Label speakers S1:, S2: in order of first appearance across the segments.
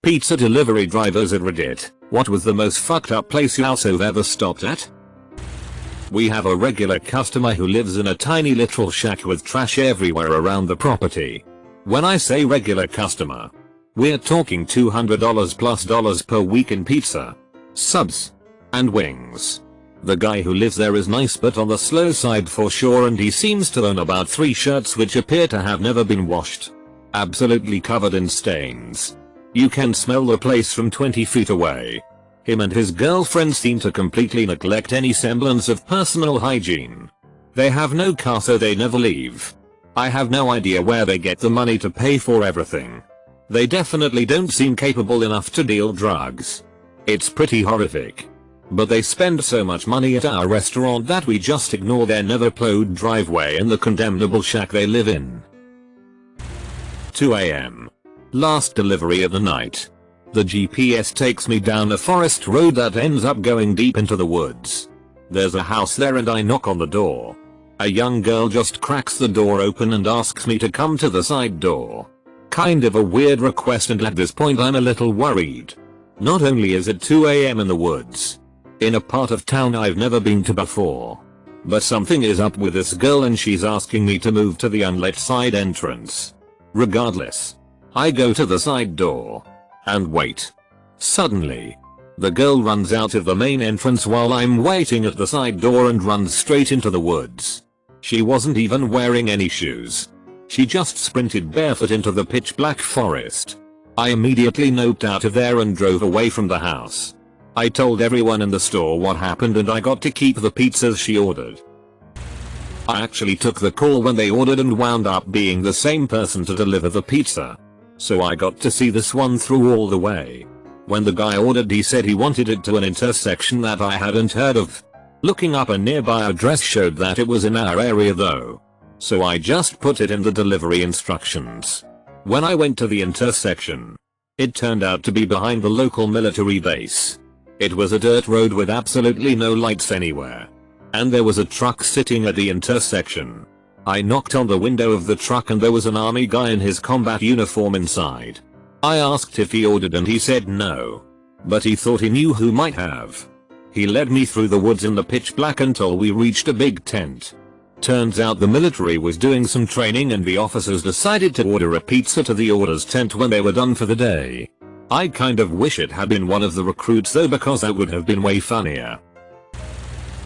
S1: Pizza delivery drivers at Reddit, what was the most fucked up place you also ever stopped at? We have a regular customer who lives in a tiny little shack with trash everywhere around the property. When I say regular customer, we're talking $200 plus dollars per week in pizza, subs, and wings. The guy who lives there is nice but on the slow side for sure, and he seems to own about 3 shirts which appear to have never been washed. Absolutely covered in stains. You can smell the place from 20 feet away. Him and his girlfriend seem to completely neglect any semblance of personal hygiene. They have no car so they never leave. I have no idea where they get the money to pay for everything. They definitely don't seem capable enough to deal drugs. It's pretty horrific. But they spend so much money at our restaurant that we just ignore their never plowed driveway and the condemnable shack they live in. 2 AM. Last delivery of the night. The GPS takes me down a forest road that ends up going deep into the woods. There's a house there and I knock on the door. A young girl just cracks the door open and asks me to come to the side door. Kind of a weird request, and at this point I'm a little worried. Not only is it 2 AM in the woods, in a part of town I've never been to before, but something is up with this girl and she's asking me to move to the unlit side entrance. Regardless, I go to the side door and wait. Suddenly, the girl runs out of the main entrance while I'm waiting at the side door and runs straight into the woods. She wasn't even wearing any shoes. She just sprinted barefoot into the pitch black forest. I immediately noped out of there and drove away from the house. I told everyone in the store what happened and I got to keep the pizzas she ordered. I actually took the call when they ordered and wound up being the same person to deliver the pizza. So I got to see this one through all the way. When the guy ordered, he said he wanted it to an intersection that I hadn't heard of. Looking up a nearby address showed that it was in our area though. So I just put it in the delivery instructions. When I went to the intersection, it turned out to be behind the local military base. It was a dirt road with absolutely no lights anywhere. And there was a truck sitting at the intersection. I knocked on the window of the truck and there was an army guy in his combat uniform inside. I asked if he ordered and he said no. But he thought he knew who might have. He led me through the woods in the pitch black until we reached a big tent. Turns out the military was doing some training and the officers decided to order a pizza to the orders tent when they were done for the day. I kind of wish it had been one of the recruits though, because that would have been way funnier.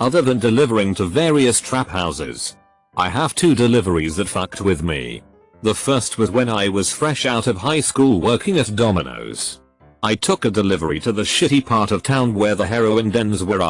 S1: Other than delivering to various trap houses, I have 2 deliveries that fucked with me. The first was when I was fresh out of high school working at Domino's. I took a delivery to the shitty part of town where the heroin dens were.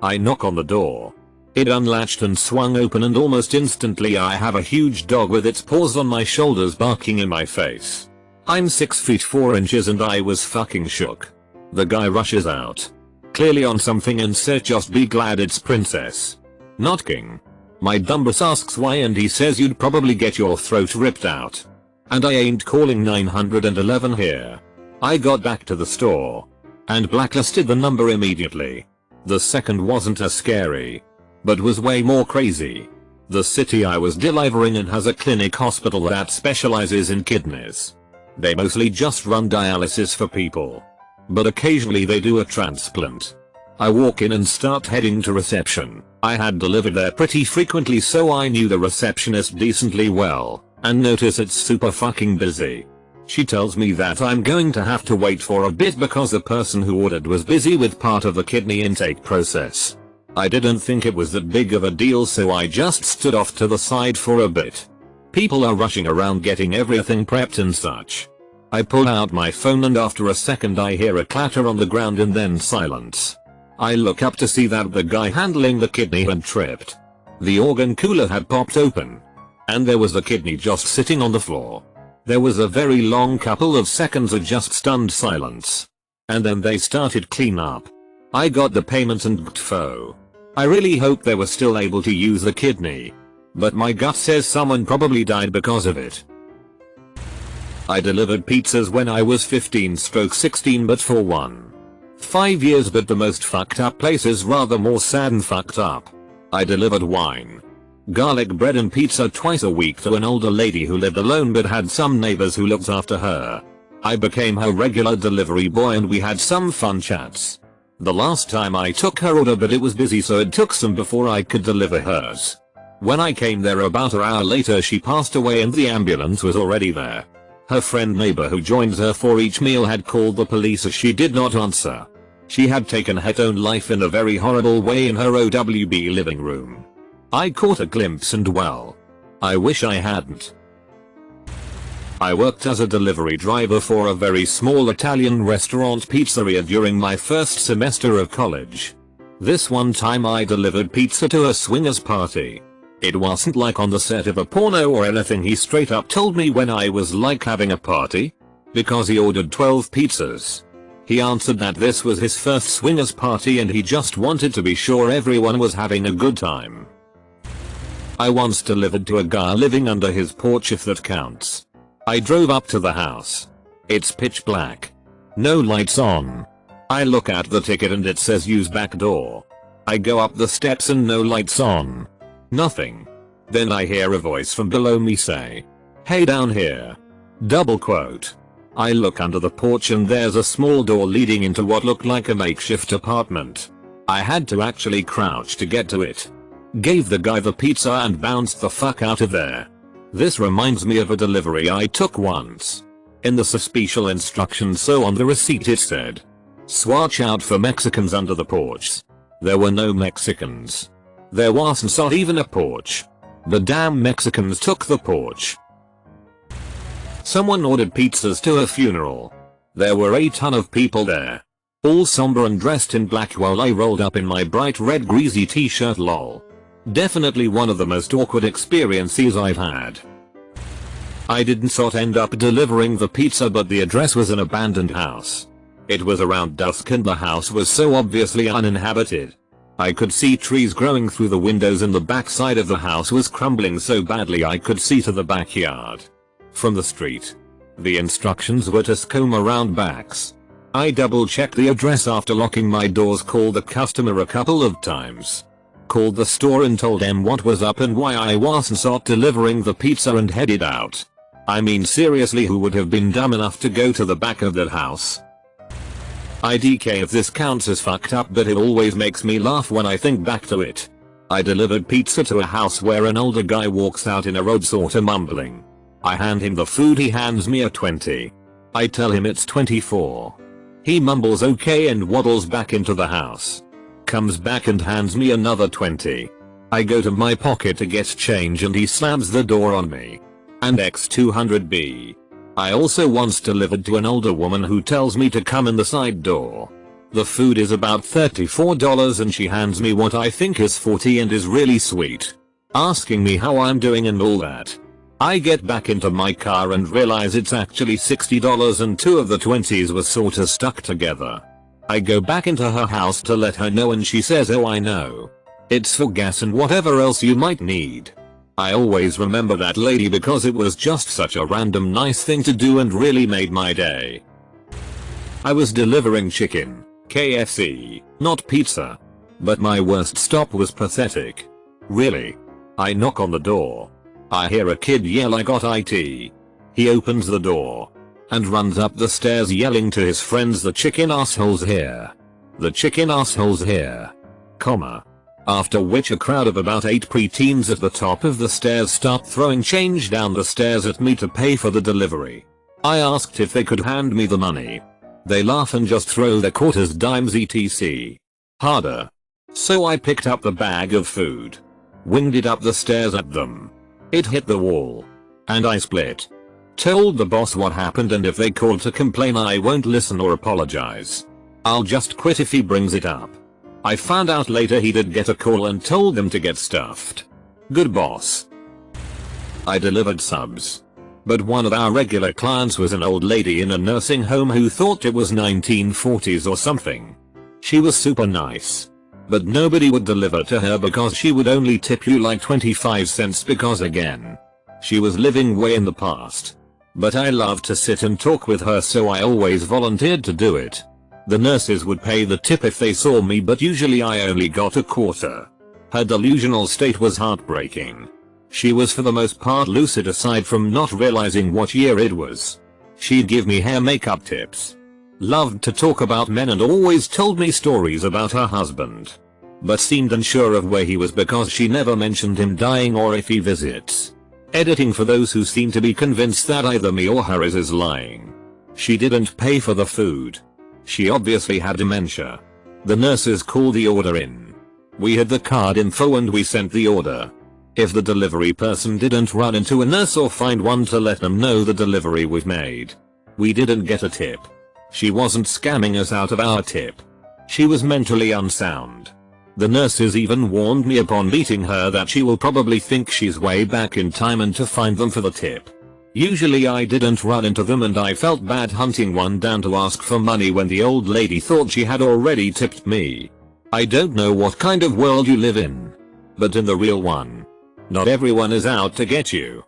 S1: I knock on the door. It unlatched and swung open and almost instantly I have a huge dog with its paws on my shoulders barking in my face. I'm 6 feet 4 inches and I was fucking shook. The guy rushes out, clearly on something, and said just be glad it's princess, not king. My dumbass asks why and he says you'd probably get your throat ripped out. And I ain't calling 911 here. I got back to the store and blacklisted the number immediately. The second wasn't as scary, but was way more crazy. The city I was delivering in has a clinic hospital that specializes in kidneys. They mostly just run dialysis for people, but occasionally they do a transplant. I walk in and start heading to reception. I had delivered there pretty frequently so I knew the receptionist decently well, and notice it's super fucking busy. She tells me that I'm going to have to wait for a bit because the person who ordered was busy with part of the kidney intake process. I didn't think it was that big of a deal so I just stood off to the side for a bit. People are rushing around getting everything prepped and such. I pull out my phone and after a second I hear a clatter on the ground and then silence. I look up to see that the guy handling the kidney had tripped. The organ cooler had popped open, and there was the kidney just sitting on the floor. There was a very long couple of seconds of just stunned silence. And then they started clean up. I got the payment and gtfo. I really hope they were still able to use the kidney, but my gut says someone probably died because of it. I delivered pizzas when I was 15/16 but for 5 years, but the most fucked up place is rather more sad and fucked up. I delivered wine, garlic bread and pizza twice a week to an older lady who lived alone but had some neighbors who looked after her. I became her regular delivery boy and we had some fun chats. The last time I took her order, but it was busy, so it took some before I could deliver hers. When I came there about an hour later, she passed away and the ambulance was already there. Her friend neighbor who joins her for each meal had called the police as she did not answer. She had taken her own life in a very horrible way in her OWB living room. I caught a glimpse and well, I wish I hadn't. I worked as a delivery driver for a very small Italian restaurant pizzeria during my first semester of college. This one time I delivered pizza to a swingers party. It wasn't like on the set of a porno or anything. He straight up told me when I was like having a party, because he ordered 12 pizzas. He answered that this was his first swingers party and he just wanted to be sure everyone was having a good time. I once delivered to a guy living under his porch, if that counts. I drove up to the house. It's pitch black. No lights on. I look at the ticket and it says use back door. I go up the steps and no lights on. Nothing. Then I hear a voice from below me say, "Hey, down here." Double quote. I look under the porch and there's a small door leading into what looked like a makeshift apartment. I had to actually crouch to get to it. Gave the guy the pizza and bounced the fuck out of there. This reminds me of a delivery I took once. In the special instructions, so on the receipt it said, "Watch out for Mexicans under the porch." There were no Mexicans. There wasn't not even a porch. The damn Mexicans took the porch. Someone ordered pizzas to a funeral. There were a ton of people there, all somber and dressed in black, while I rolled up in my bright red greasy t-shirt. Lol. Definitely one of the most awkward experiences I've had. I didn't end up delivering the pizza, but the address was an abandoned house. It was around dusk and the house was so obviously uninhabited. I could see trees growing through the windows and the backside of the house was crumbling so badly I could see to the backyard from the street. The instructions were to comb around backs. I double checked the address after locking my doors, called the customer a couple of times, called the store and told them what was up and why I wasn't delivering the pizza, and headed out. I mean, seriously, who would have been dumb enough to go to the back of that house? IDK if this counts as fucked up, but it always makes me laugh when I think back to it. I delivered pizza to a house where an older guy walks out in a road sorta mumbling. I hand him the food, he hands me a 20. I tell him it's 24. He mumbles okay and waddles back into the house. Comes back and hands me another 20. I go to my pocket to get change and he slams the door on me. And X200B. I also once delivered to an older woman who tells me to come in the side door. The food is about $34 and she hands me what I think is 40 and is really sweet, asking me how I'm doing and all that. I get back into my car and realize it's actually $60 and 2 of the 20s were sorta stuck together. I go back into her house to let her know and she says, "Oh, I know. It's for gas and whatever else you might need." I always remember that lady because it was just such a random nice thing to do and really made my day. I was delivering chicken, KFC, not pizza. But my worst stop was pathetic. Really. I knock on the door. I hear a kid yell, "I got IT." He opens the door and runs up the stairs yelling to his friends, "The chicken asshole's here. The chicken asshole's here." Comma. After which a crowd of about 8 preteens at the top of the stairs start throwing change down the stairs at me to pay for the delivery. I asked if they could hand me the money. They laugh and just throw their quarters, dimes, etc. Harder. So I picked up the bag of food, winged it up the stairs at them. It hit the wall, and I split. Told the boss what happened, and if they call to complain I won't listen or apologize. I'll just quit if he brings it up. I found out later he did get a call and told them to get stuffed. Good boss. I delivered subs. But one of our regular clients was an old lady in a nursing home who thought it was 1940s or something. She was super nice, but nobody would deliver to her because she would only tip you like 25 cents because again, she was living way in the past. But I loved to sit and talk with her, so I always volunteered to do it. The nurses would pay the tip if they saw me, but usually I only got a quarter. Her delusional state was heartbreaking. She was for the most part lucid aside from not realizing what year it was. She'd give me hair makeup tips. Loved to talk about men and always told me stories about her husband. But seemed unsure of where he was because she never mentioned him dying or if he visits. Editing for those who seem to be convinced that either me or her is lying. She didn't pay for the food. She obviously had dementia. The nurses called the order in. We had the card info and we sent the order. If the delivery person didn't run into a nurse or find one to let them know the delivery was made, we didn't get a tip. She wasn't scamming us out of our tip. She was mentally unsound. The nurses even warned me upon meeting her that she will probably think she's way back in time and to find them for the tip. Usually I didn't run into them and I felt bad hunting one down to ask for money when the old lady thought she had already tipped me. I don't know what kind of world you live in, but in the real one, not everyone is out to get you.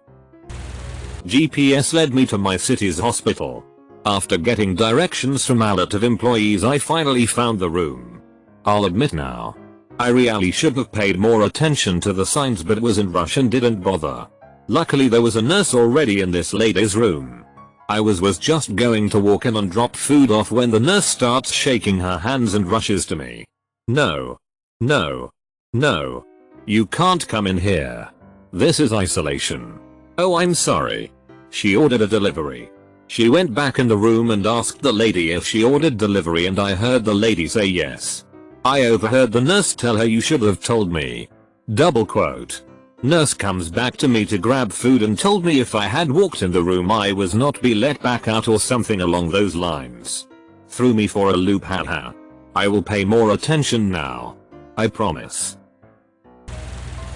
S1: GPS led me to my city's hospital. After getting directions from a lot of employees I finally found the room. I'll admit now, I really should have paid more attention to the signs but was in rush and didn't bother. Luckily there was a nurse already in this lady's room. I was just going to walk in and drop food off when the nurse starts shaking her hands and rushes to me. No. No. No. You can't come in here. This is isolation. Oh, I'm sorry. She ordered a delivery. She went back in the room and asked the lady if she ordered delivery and I heard the lady say yes. I overheard the nurse tell her you should have told me. Double quote. Nurse comes back to me to grab food and told me if I had walked in the room I was not be let back out or something along those lines. Threw me for a loop, haha. I will pay more attention now. I promise.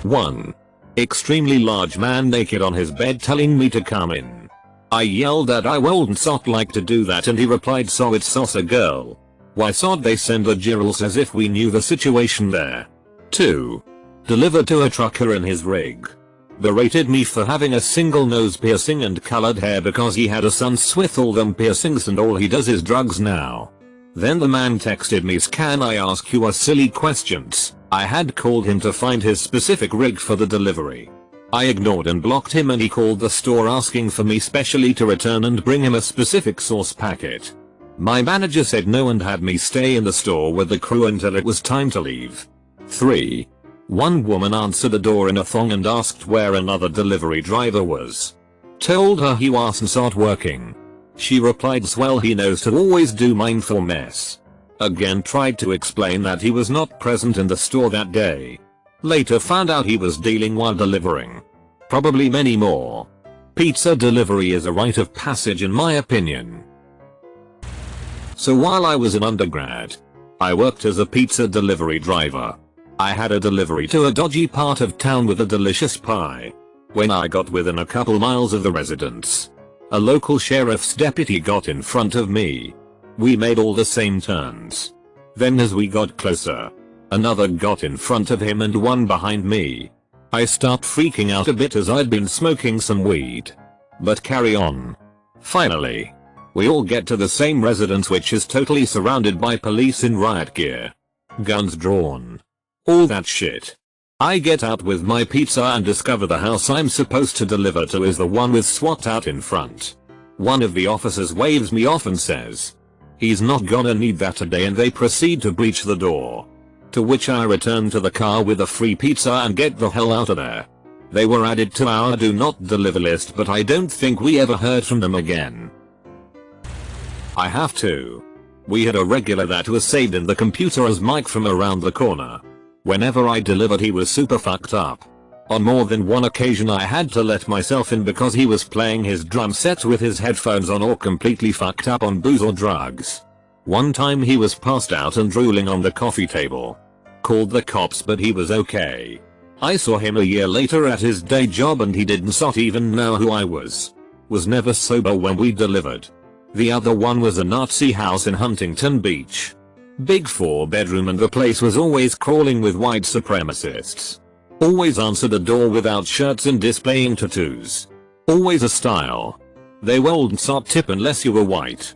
S1: 1. Extremely large man naked on his bed telling me to come in. I yelled that I wouldn't like to do that and he replied so it's saucer girl. Why sod they send the girls as if we knew the situation there. 2. Delivered to a trucker in his rig. Berated me for having a single nose piercing and colored hair because he had a son with all them piercings and all he does is drugs now. Then the man texted me, can I ask you a silly questions? I had called him to find his specific rig for the delivery. I ignored and blocked him and he called the store asking for me specially to return and bring him a specific sauce packet. My manager said no and had me stay in the store with the crew until it was time to leave. 3. One woman answered the door in a thong and asked where another delivery driver was. Told her he wasn't working. She replied swell he knows to always do mindful mess. Again tried to explain that he was not present in the store that day. Later found out he was dealing while delivering. Probably many more. Pizza delivery is a rite of passage in my opinion. So while I was an undergrad, I worked as a pizza delivery driver. I had a delivery to a dodgy part of town with a delicious pie. When I got within a couple miles of the residence, a local sheriff's deputy got in front of me. We made all the same turns. Then as we got closer, another got in front of him and one behind me. I start freaking out a bit as I'd been smoking some weed. But carry on. Finally, we all get to the same residence which is totally surrounded by police in riot gear. Guns drawn. All that shit. I get out with my pizza and discover the house I'm supposed to deliver to is the one with SWAT out in front. One of the officers waves me off and says, he's not gonna need that today, and they proceed to breach the door. To which I return to the car with a free pizza and get the hell out of there. They were added to our do not deliver list, but I don't think we ever heard from them again. I have to. We had a regular that was saved in the computer as Mike from around the corner. Whenever I delivered he was super fucked up. On more than one occasion I had to let myself in because he was playing his drum set with his headphones on or completely fucked up on booze or drugs. One time he was passed out and drooling on the coffee table. Called the cops but he was okay. I saw him a year later at his day job and he didn't even know who I was. Was never sober when we delivered. The other one was a Nazi house in Huntington Beach. Big 4-bedroom and the place was always crawling with white supremacists. Always answered the door without shirts and displaying tattoos. Always a style. They wouldn't tip unless you were white.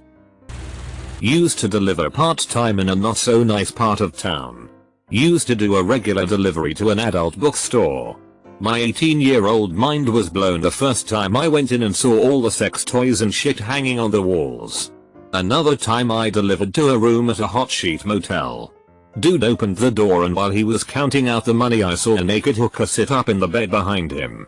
S1: Used to deliver part-time in a not so nice part of town. Used to do a regular delivery to an adult bookstore. My 18-year-old mind was blown the first time I went in and saw all the sex toys and shit hanging on the walls. Another time I delivered to a room at a hot sheet motel. Dude opened the door and while he was counting out the money I saw a naked hooker sit up in the bed behind him.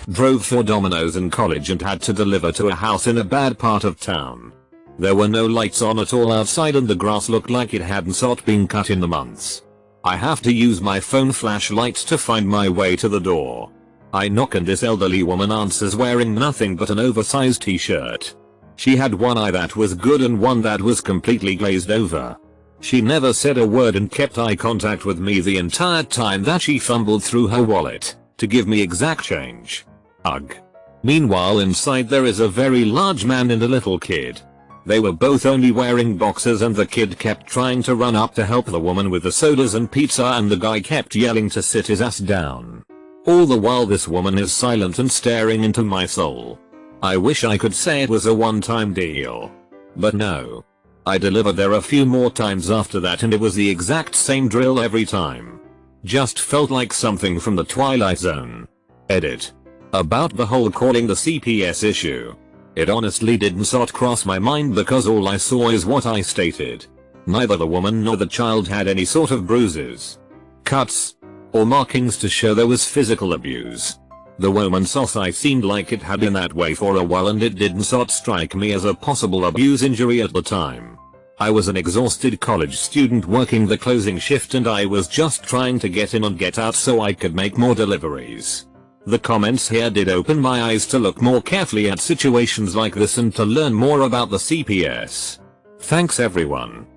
S1: Drove for Domino's in college and had to deliver to a house in a bad part of town. There were no lights on at all outside and the grass looked like it hadn't been cut in the months. I have to use my phone flashlight to find my way to the door. I knock and this elderly woman answers wearing nothing but an oversized t-shirt. She had one eye that was good and one that was completely glazed over. She never said a word and kept eye contact with me the entire time that she fumbled through her wallet to give me exact change. Ugh. Meanwhile inside there is a very large man and a little kid. They were both only wearing boxers and the kid kept trying to run up to help the woman with the sodas and pizza and the guy kept yelling to sit his ass down. All the while this woman is silent and staring into my soul. I wish I could say it was a one-time deal. But no. I delivered there a few more times after that and it was the exact same drill every time. Just felt like something from the Twilight Zone. Edit. About the whole calling the CPS issue. It honestly didn't cross my mind because all I saw is what I stated. Neither the woman nor the child had any sort of bruises, cuts, or markings to show there was physical abuse. The woman's sauce seemed like it had been that way for a while and it didn't strike me as a possible abuse injury at the time. I was an exhausted college student working the closing shift and I was just trying to get in and get out so I could make more deliveries. The comments here did open my eyes to look more carefully at situations like this and to learn more about the CPS. Thanks everyone.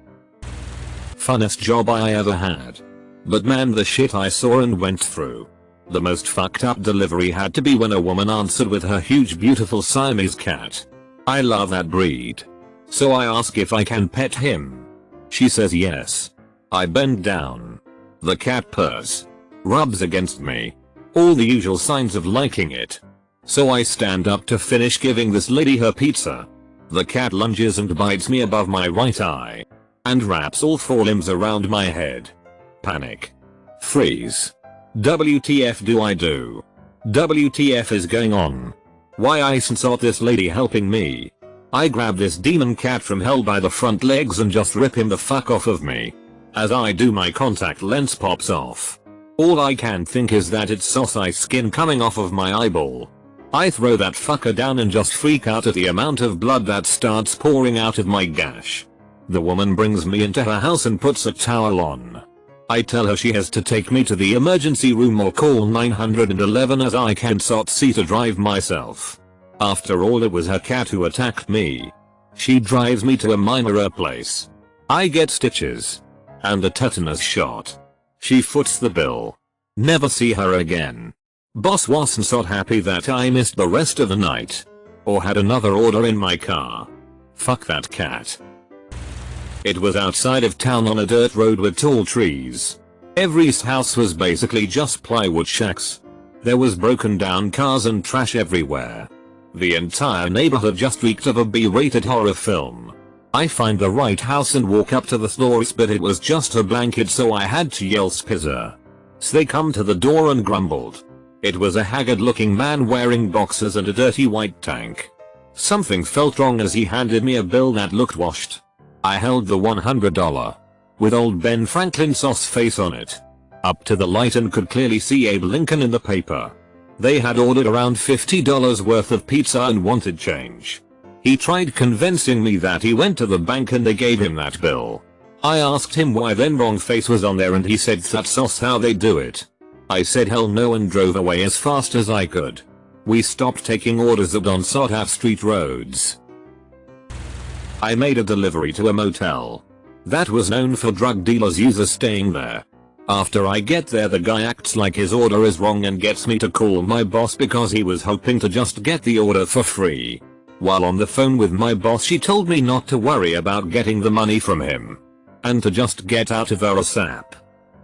S1: Funnest job I ever had. But man, the shit I saw and went through. The most fucked up delivery had to be when a woman answered with her huge beautiful Siamese cat. I love that breed. So I ask if I can pet him. She says yes. I bend down. The cat purrs. Rubs against me. All the usual signs of liking it. So I stand up to finish giving this lady her pizza. The cat lunges and bites me above my right eye. And wraps all four limbs around my head. Panic. Freeze. WTF do I do? WTF is going on? Why isn't this lady helping me? I grab this demon cat from hell by the front legs and just rip him the fuck off of me. As I do my contact lens pops off. All I can think is that it's saucy skin coming off of my eyeball. I throw that fucker down and just freak out at the amount of blood that starts pouring out of my gash. The woman brings me into her house and puts a towel on. I tell her she has to take me to the emergency room or call 911 as I can't see to drive myself. After all, it was her cat who attacked me. She drives me to a minor place. I get stitches. And a tetanus shot. She foots the bill. Never see her again. Boss wasn't happy that I missed the rest of the night. Or had another order in my car. Fuck that cat. It was outside of town on a dirt road with tall trees. Every house was basically just plywood shacks. There was broken down cars and trash everywhere. The entire neighborhood just reeked of a B-rated horror film. I find the right house and walk up to the floors, but it was just a blanket, so I had to yell spizzer. So they come to the door and grumbled. It was a haggard looking man wearing boxers and a dirty white tank. Something felt wrong as he handed me a bill that looked washed. I held the $100. With old Ben Franklin's sauce face on it. Up to the light and could clearly see Abe Lincoln in the paper. They had ordered around $50 worth of pizza and wanted change. He tried convincing me that he went to the bank and they gave him that bill. I asked him why then wrong face was on there and he said that's how they do it. I said hell no and drove away as fast as I could. We stopped taking orders on sought-out street roads. I made a delivery to a motel that was known for drug dealers users staying there. After I get there, the guy acts like his order is wrong and gets me to call my boss because he was hoping to just get the order for free. While on the phone with my boss, she told me not to worry about getting the money from him. And to just get out of her ASAP.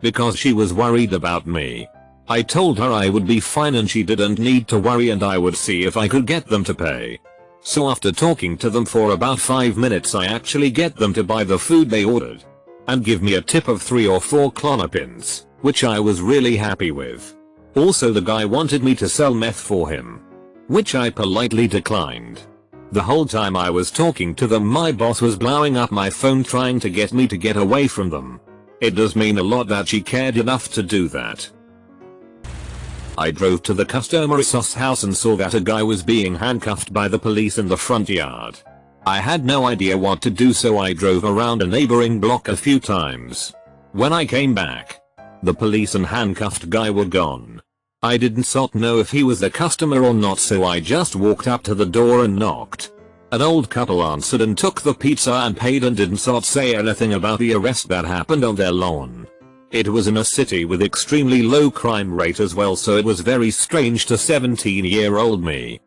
S1: Because she was worried about me. I told her I would be fine and she didn't need to worry and I would see if I could get them to pay. So after talking to them for about 5 minutes, I actually get them to buy the food they ordered. And give me a tip of 3 or 4 clonopins, which I was really happy with. Also the guy wanted me to sell meth for him, which I politely declined. The whole time I was talking to them my boss was blowing up my phone trying to get me to get away from them. It does mean a lot that she cared enough to do that. I drove to the customer's house and saw that a guy was being handcuffed by the police in the front yard. I had no idea what to do, so I drove around a neighboring block a few times. When I came back, the police and handcuffed guy were gone. I didn't know if he was a customer or not, so I just walked up to the door and knocked. An old couple answered and took the pizza and paid and didn't say anything about the arrest that happened on their lawn. It was in a city with extremely low crime rate as well, so it was very strange to 17-year-old me.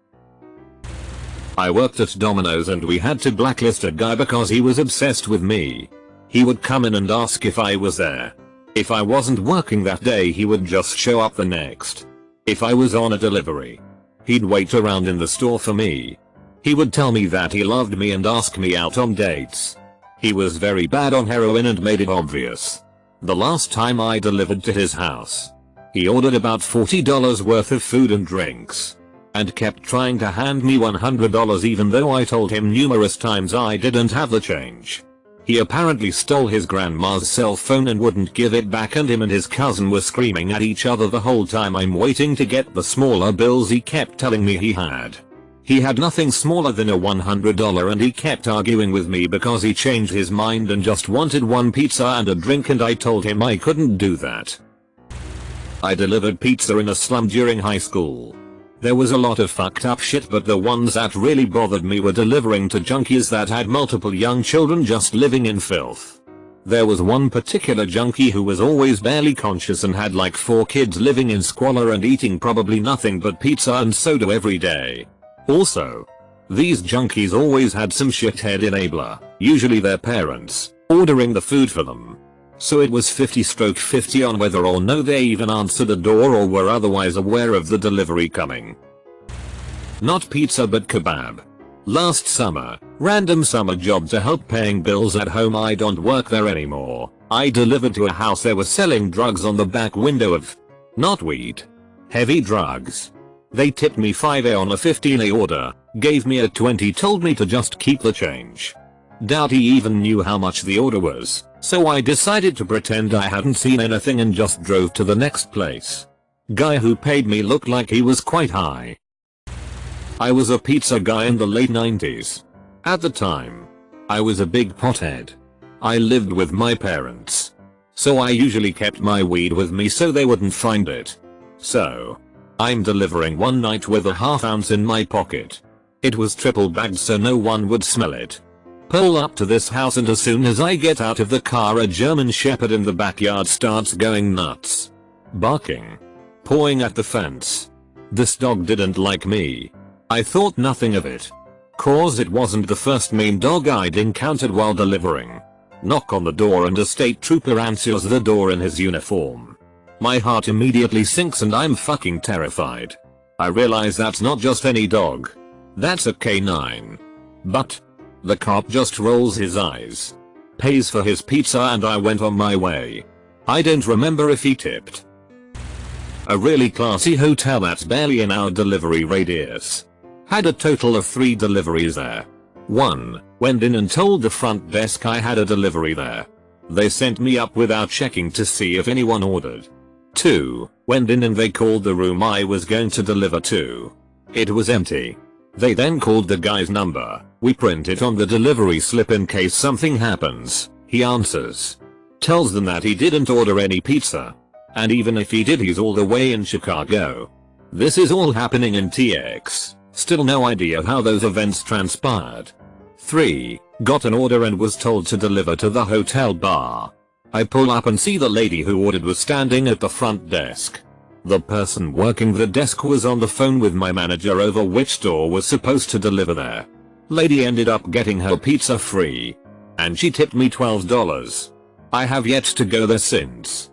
S1: I worked at Domino's and we had to blacklist a guy because he was obsessed with me. He would come in and ask if I was there. If I wasn't working that day he would just show up the next. If I was on a delivery, he'd wait around in the store for me. He would tell me that he loved me and ask me out on dates. He was very bad on heroin and made it obvious. The last time I delivered to his house, he ordered about $40 worth of food and drinks, and kept trying to hand me $100 even though I told him numerous times I didn't have the change. He apparently stole his grandma's cell phone and wouldn't give it back, and him and his cousin were screaming at each other the whole time I'm waiting to get the smaller bills he kept telling me he had. He had nothing smaller than a $100 and he kept arguing with me because he changed his mind and just wanted one pizza and a drink, and I told him I couldn't do that. I delivered pizza in a slum during high school. There was a lot of fucked up shit, but the ones that really bothered me were delivering to junkies that had multiple young children just living in filth. There was one particular junkie who was always barely conscious and had like 4 kids living in squalor and eating probably nothing but pizza and soda every day. Also, these junkies always had some shithead enabler, usually their parents, ordering the food for them. So it was 50/50 on whether or no they even answered the door or were otherwise aware of the delivery coming. Not pizza but kebab. Last summer, random summer job to help paying bills at home. I don't work there anymore. I delivered to a house they were selling drugs on the back window of, not weed, heavy drugs. They tipped me $5 on a $15 order, gave me a $20, told me to just keep the change. Doubt he even knew how much the order was, so I decided to pretend I hadn't seen anything and just drove to the next place. Guy who paid me looked like he was quite high. I was a pizza guy in the late 90s. At the time, I was a big pothead. I lived with my parents, so I usually kept my weed with me so they wouldn't find it. So, I'm delivering one night with a ½ ounce in my pocket. It was triple bagged so no one would smell it. Pull up to this house and as soon as I get out of the car a German Shepherd in the backyard starts going nuts. Barking. Pawing at the fence. This dog didn't like me. I thought nothing of it, cause it wasn't the first mean dog I'd encountered while delivering. Knock on the door and a state trooper answers the door in his uniform. My heart immediately sinks and I'm fucking terrified. I realize that's not just any dog. That's a canine. But the cop just rolls his eyes, pays for his pizza, and I went on my way. I don't remember if he tipped. A really classy hotel that's barely in our delivery radius had a total of 3 deliveries there. 1, went in and told the front desk I had a delivery there. They sent me up without checking to see if anyone ordered. 2, went in and they called the room I was going to deliver to. It was empty. They then called the guy's number. We print it on the delivery slip in case something happens. He answers. Tells them that he didn't order any pizza. And even if he did, he's all the way in Chicago. This is all happening in TX. Still no idea how those events transpired. 3, got an order and was told to deliver to the hotel bar. I pull up and see the lady who ordered was standing at the front desk. The person working the desk was on the phone with my manager over which store was supposed to deliver there. Lady ended up getting her pizza free. And she tipped me $12. I have yet to go there since.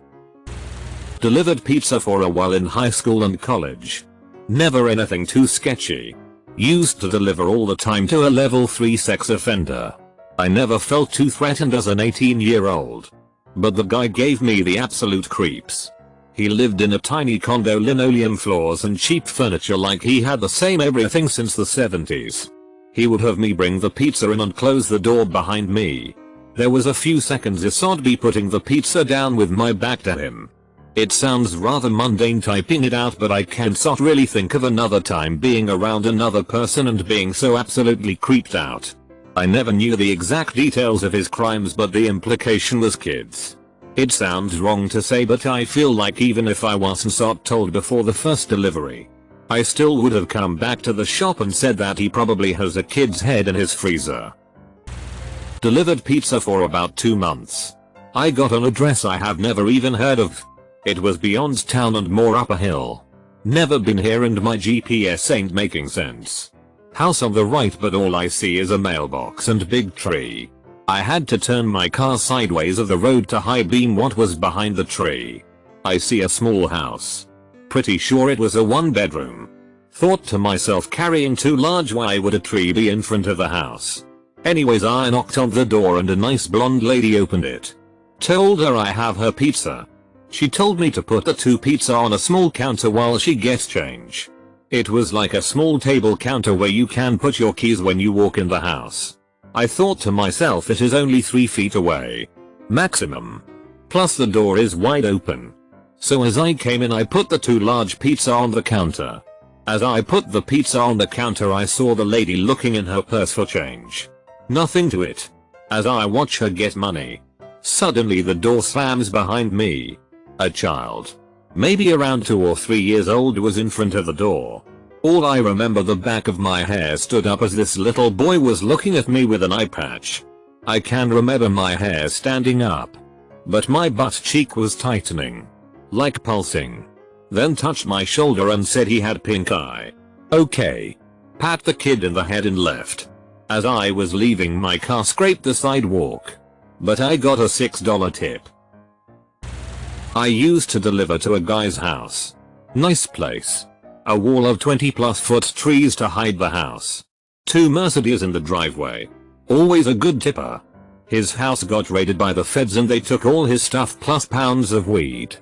S1: Delivered pizza for a while in high school and college. Never anything too sketchy. Used to deliver all the time to a level 3 sex offender. I never felt too threatened as an 18-year-old. But the guy gave me the absolute creeps. He lived in a tiny condo, linoleum floors and cheap furniture, like he had the same everything since the 70s. He would have me bring the pizza in and close the door behind me. There was a few seconds I'd be putting the pizza down with my back to him. It sounds rather mundane typing it out, but I can't really think of another time being around another person and being so absolutely creeped out. I never knew the exact details of his crimes, but the implication was kids. It sounds wrong to say, but I feel like even if I wasn't told before the first delivery, I still would have come back to the shop and said that he probably has a kid's head in his freezer. Delivered pizza for about 2 months. I got an address I have never even heard of. It was beyond town and more up a hill. Never been here and my GPS ain't making sense. House on the right, but all I see is a mailbox and big tree. I had to turn my car sideways of the road to high beam what was behind the tree. I see a small house. Pretty sure it was a 1-bedroom. Thought to myself, carrying too large, why would a tree be in front of the house? Anyways, I knocked on the door and a nice blonde lady opened it. Told her I have her pizza. She told me to put the 2 pizza on a small counter while she gets change. It was like a small table counter where you can put your keys when you walk in the house. I thought to myself, it is only 3 feet away. Maximum. Plus the door is wide open. So as I came in, I put the 2 large pizza on the counter. As I put the pizza on the counter, I saw the lady looking in her purse for change. Nothing to it. As I watch her get money, suddenly the door slams behind me. A child, maybe around 2 or 3 years old, was in front of the door. All I remember, the back of my hair stood up as this little boy was looking at me with an eye patch. I can remember my hair standing up, but my butt cheek was tightening, like pulsing. Then touched my shoulder and said he had pink eye. Okay. Pat the kid in the head and left. As I was leaving, my car scraped the sidewalk, but I got a $6 tip. I used to deliver to a guy's house. Nice place. A wall of 20+ foot trees to hide the house. 2 Mercedes in the driveway. Always a good tipper. His house got raided by the feds and they took all his stuff plus pounds of weed.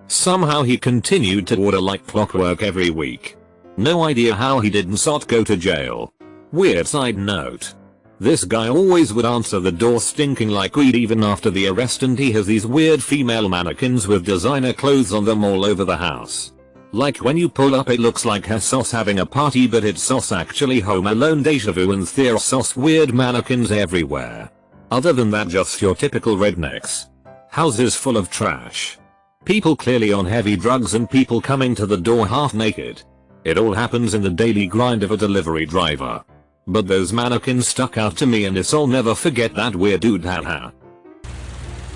S1: Somehow he continued to order like clockwork every week. No idea how he didn't go to jail. Weird side note. This guy always would answer the door stinking like weed even after the arrest, and he has these weird female mannequins with designer clothes on them all over the house. Like when you pull up, it looks like her sauce having a party, but it's sauce actually Home Alone deja vu and their sauce. Weird mannequins everywhere. Other than that, just your typical rednecks. Houses full of trash. People clearly on heavy drugs and people coming to the door half naked. It all happens in the daily grind of a delivery driver. But those mannequins stuck out to me, and I'll never forget that weird dude, haha.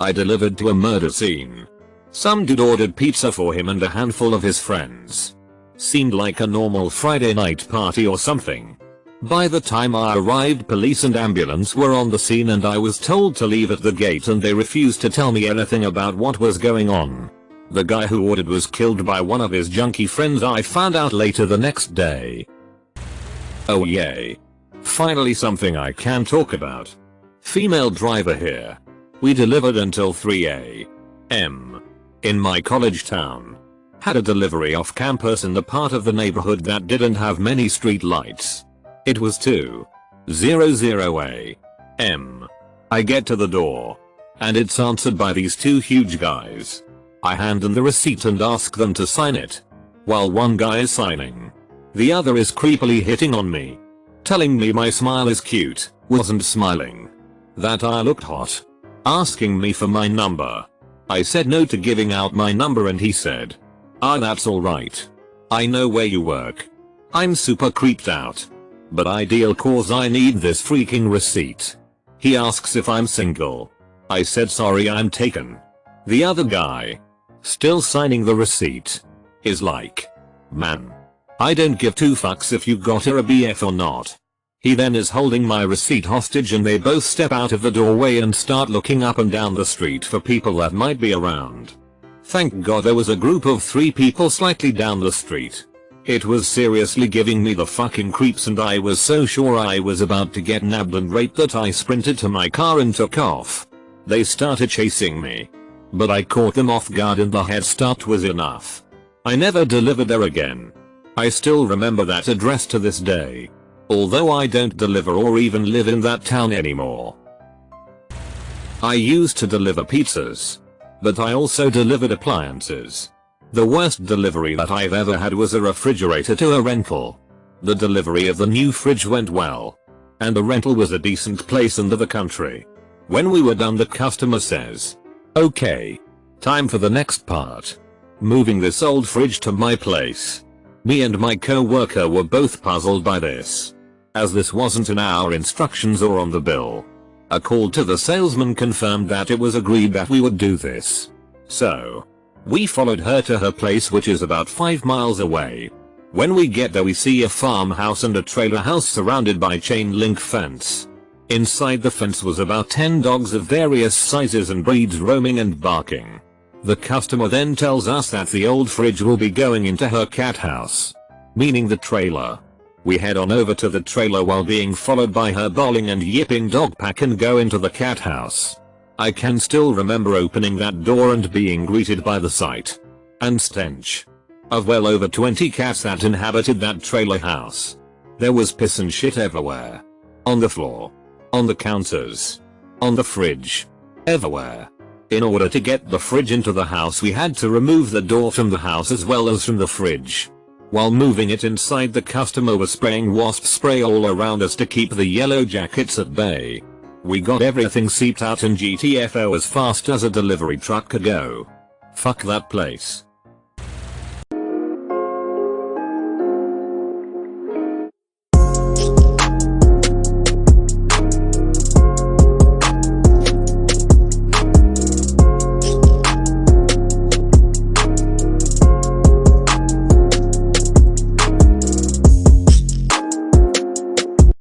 S1: I delivered to a murder scene. Some dude ordered pizza for him and a handful of his friends. Seemed like a normal Friday night party or something. By the time I arrived, police and ambulance were on the scene and I was told to leave at the gate, and they refused to tell me anything about what was going on. The guy who ordered was killed by one of his junkie friends, I found out later the next day. Oh yay. Finally something I can talk about. Female driver here. We delivered until 3 a.m. in my college town. Had a delivery off campus in the part of the neighborhood that didn't have many street lights. It was 2:00 a.m. I get to the door, and it's answered by these 2 huge guys. I hand them the receipt and ask them to sign it. While one guy is signing, the other is creepily hitting on me, telling me my smile is cute, wasn't smiling, that I looked hot, asking me for my number. I said no to giving out my number, and he said, "Ah, that's alright. I know where you work." I'm super creeped out. But ideal cause I need this freaking receipt. He asks if I'm single. I said sorry, I'm taken. The other guy, still signing the receipt, is like, "Man, I don't give 2 fucks if you got her a BF or not." He then is holding my receipt hostage, and they both step out of the doorway and start looking up and down the street for people that might be around. Thank God there was a group of 3 people slightly down the street. It was seriously giving me the fucking creeps, and I was so sure I was about to get nabbed and raped that I sprinted to my car and took off. They started chasing me. but I caught them off guard and the head start was enough. I never delivered there again. I still remember that address to this day, although I don't deliver or even live in that town anymore. I used to deliver pizzas, but I also delivered appliances. The worst delivery that I've ever had was a refrigerator to a rental. The delivery of the new fridge went well, and the rental was a decent place in the country. When we were done, the customer says, "Okay, time for the next part. Moving this old fridge to my place." Me and my co-worker were both puzzled by this, as this wasn't in our instructions or on the bill. A call to the salesman confirmed that it was agreed that we would do this. So, we followed her to her place, which is about 5 miles away. When we get there, we see a farmhouse and a trailer house surrounded by chain link fence. Inside the fence was about 10 dogs of various sizes and breeds roaming and barking. The customer then tells us that the old fridge will be going into her cat house, meaning the trailer. We head on over to the trailer while being followed by her bawling and yipping dog pack and go into the cat house. I can still remember opening that door and being greeted by the sight and stench of well over 20 cats that inhabited that trailer house. There was piss and shit everywhere. On the floor, on the counters, on the fridge, everywhere. In order to get the fridge into the house, we had to remove the door from the house as well as from the fridge. While moving it inside, the customer was spraying wasp spray all around us to keep the yellow jackets at bay. We got everything seeped out in GTFO as fast as a delivery truck could go. Fuck that place.